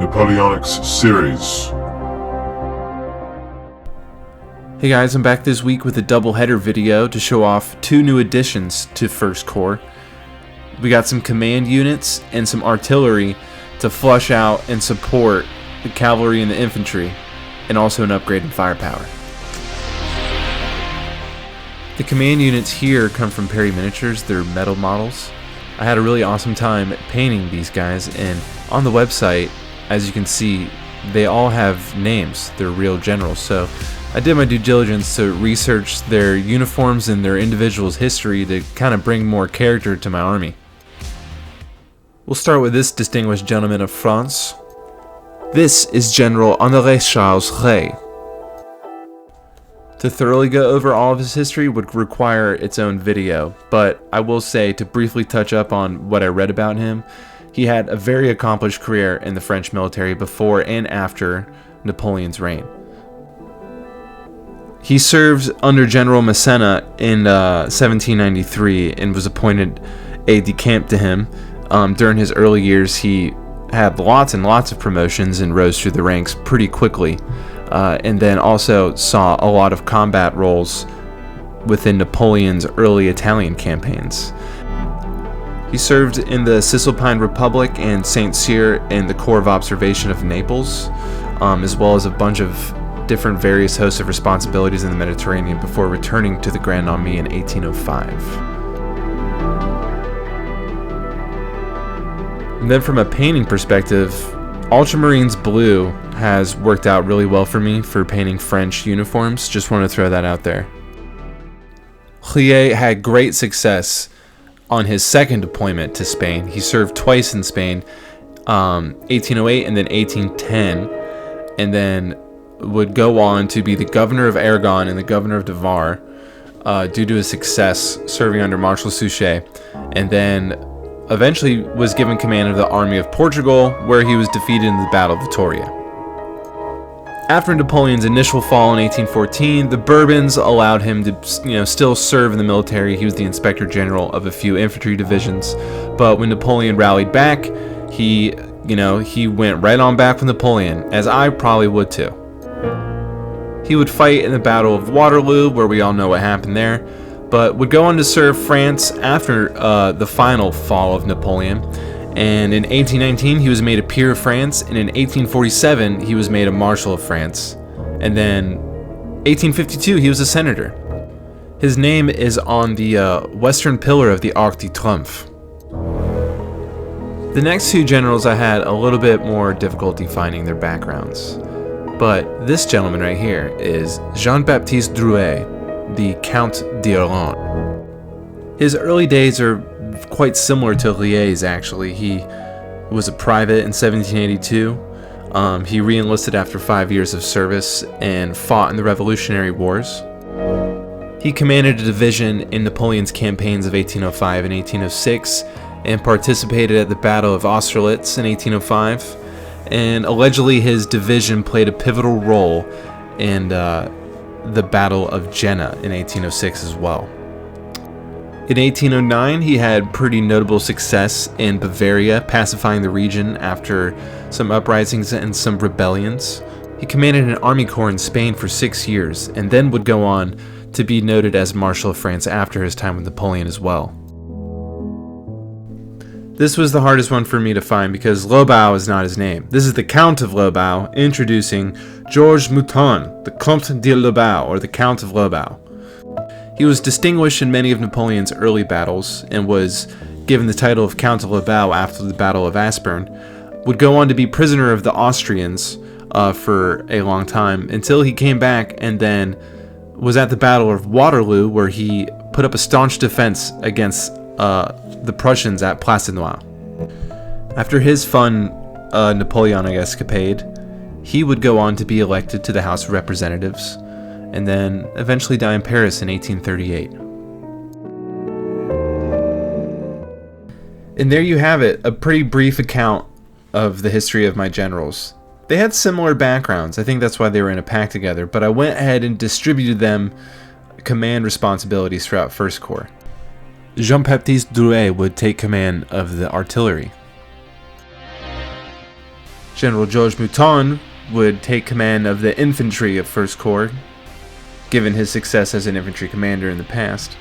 Napoleonics series. Hey guys, I'm back this week with a double-header video to show off two new additions to First Corps. We got some command units and some artillery to flush out and support the cavalry and the infantry, and also an upgrade in firepower. The command units here come from Perry Miniatures. They're metal models. I had a really awesome time painting these guys, and on the website, as you can see, they all have names. They're real generals, so I did my due diligence to research their uniforms and their individuals' history to kind of bring more character to my army. We'll start with this distinguished gentleman of France. This is General Honoré Charles Rey. To thoroughly go over all of his history would require its own video, but I will say, to briefly touch up on what I read about him, he had a very accomplished career in the French military before and after Napoleon's reign. He served under General Massena in 1793 and was appointed aide-de-camp to him. During his early years, he had lots and lots of promotions and rose through the ranks pretty quickly. And then also saw a lot of combat roles within Napoleon's early Italian campaigns. He served in the Cisalpine Republic and Saint Cyr in the Corps of Observation of Naples, as well as a bunch of different various hosts of responsibilities in the Mediterranean before returning to the Grand Army in 1805. And then from a painting perspective, Ultramarines Blue has worked out really well for me for painting French uniforms. Just want to throw that out there. Rey had great success on his second deployment to Spain. He served twice in Spain, 1808 and then 1810, and then would go on to be the governor of Aragon and the governor of Navarre due to his success serving under Marshal Suchet, and then eventually was given command of the army of Portugal, where he was defeated in the Battle of Vittoria. After Napoleon's initial fall in 1814, the Bourbons allowed him to, still serve in the military. He was the inspector general of a few infantry divisions, but when Napoleon rallied back, he went right on back with Napoleon, as I probably would too. He would fight in the Battle of Waterloo, where we all know what happened there, but would go on to serve France after the final fall of Napoleon. And in 1819, he was made a peer of France, and in 1847, he was made a marshal of France. And then 1852, he was a senator. His name is on the western pillar of the Arc de Triomphe. The next two generals, I had a little bit more difficulty finding their backgrounds. But this gentleman right here is JeanBaptiste Drouet, the Count d'Orléans. His early days are quite similar to Rey's, actually. He was a private in 1782. He re-enlisted after 5 years of service and fought in the Revolutionary Wars. He commanded a division in Napoleon's campaigns of 1805 and 1806 and participated at the Battle of Austerlitz in 1805. And allegedly his division played a pivotal role in the Battle of Jena in 1806 as well. In 1809, he had pretty notable success in Bavaria, pacifying the region after some uprisings and some rebellions. He commanded an army corps in Spain for 6 years, and then would go on to be noted as Marshal of France after his time with Napoleon as well. This was the hardest one for me to find because Lobao is not his name. This is the Count of Lobao, introducing Georges Mouton, the Comte de Lobao, or the Count of Lobao. He was distinguished in many of Napoleon's early battles and was given the title of Count of Lobau after the Battle of Aspern. Would go on to be prisoner of the Austrians for a long time until he came back and then was at the Battle of Waterloo, where he put up a staunch defense against the Prussians at Place Noire. After his fun Napoleonic escapade, he would go on to be elected to the House of Representatives, and then eventually die in Paris in 1838. And there you have it, a pretty brief account of the history of my generals. They had similar backgrounds, I think that's why they were in a pack together, but I went ahead and distributed them command responsibilities throughout First Corps. JeanBaptiste Drouet would take command of the artillery. General Georges Mouton would take command of the infantry of 1st Corps, given his success as an infantry commander in the past.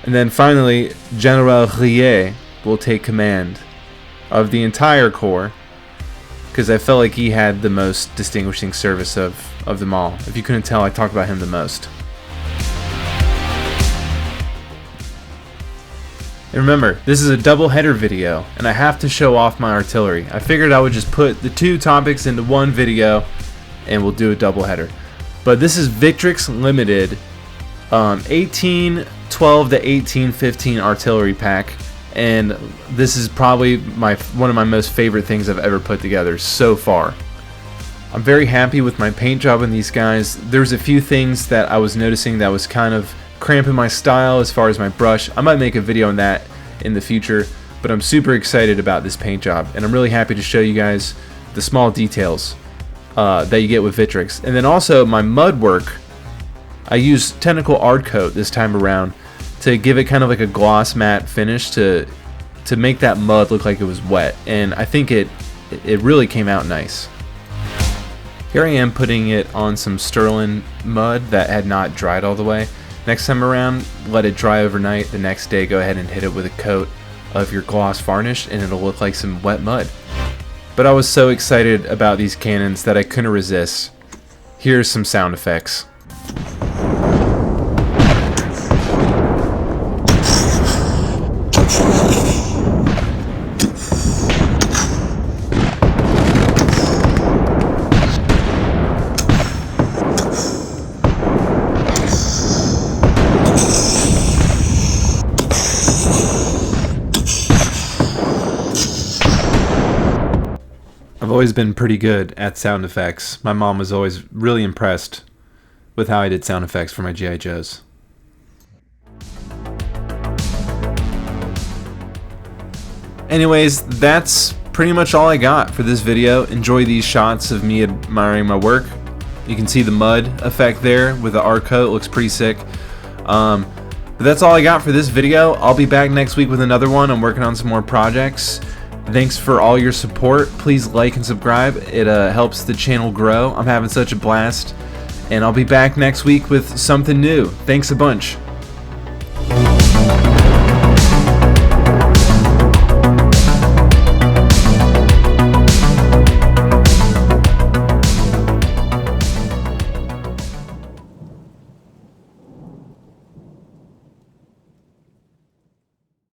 And then finally, General Rillet will take command of the entire Corps, because I felt like he had the most distinguishing service of them all. If you couldn't tell, I talked about him the most. And remember, this is a double header video, and I have to show off my artillery. I figured I would just put the 2 topics into one video, and we'll do a double header. But this is Victrix Limited 1812 to 1815 artillery pack, and this is probably one of my most favorite things I've ever put together so far. I'm very happy with my paint job on these guys. There's a few things that I was noticing that was kind of cramping my style as far as my brush. I might make a video on that in the future, but I'm super excited about this paint job, and I'm really happy to show you guys the small details that you get with Victrix. And then also my mud work, I used technical art coat this time around to give it kind of like a gloss matte finish to make that mud look like it was wet, and I think it really came out nice. Here I am putting it on some sterling mud that had not dried all the way. Next time around, let it dry overnight. The next day, go ahead and hit it with a coat of your gloss varnish, and it'll look like some wet mud. But I was so excited about these cannons that I couldn't resist. Here's some sound effects. I've always been pretty good at sound effects. My mom was always really impressed with how I did sound effects for my G.I. Joes. Anyways, that's pretty much all I got for this video. Enjoy these shots of me admiring my work. You can see the mud effect there with the art coat. It looks pretty sick. But that's all I got for this video. I'll be back next week with another one. I'm working on some more projects. Thanks for all your support. Please like and subscribe. It helps the channel grow. I'm having such a blast. And I'll be back next week with something new. Thanks a bunch.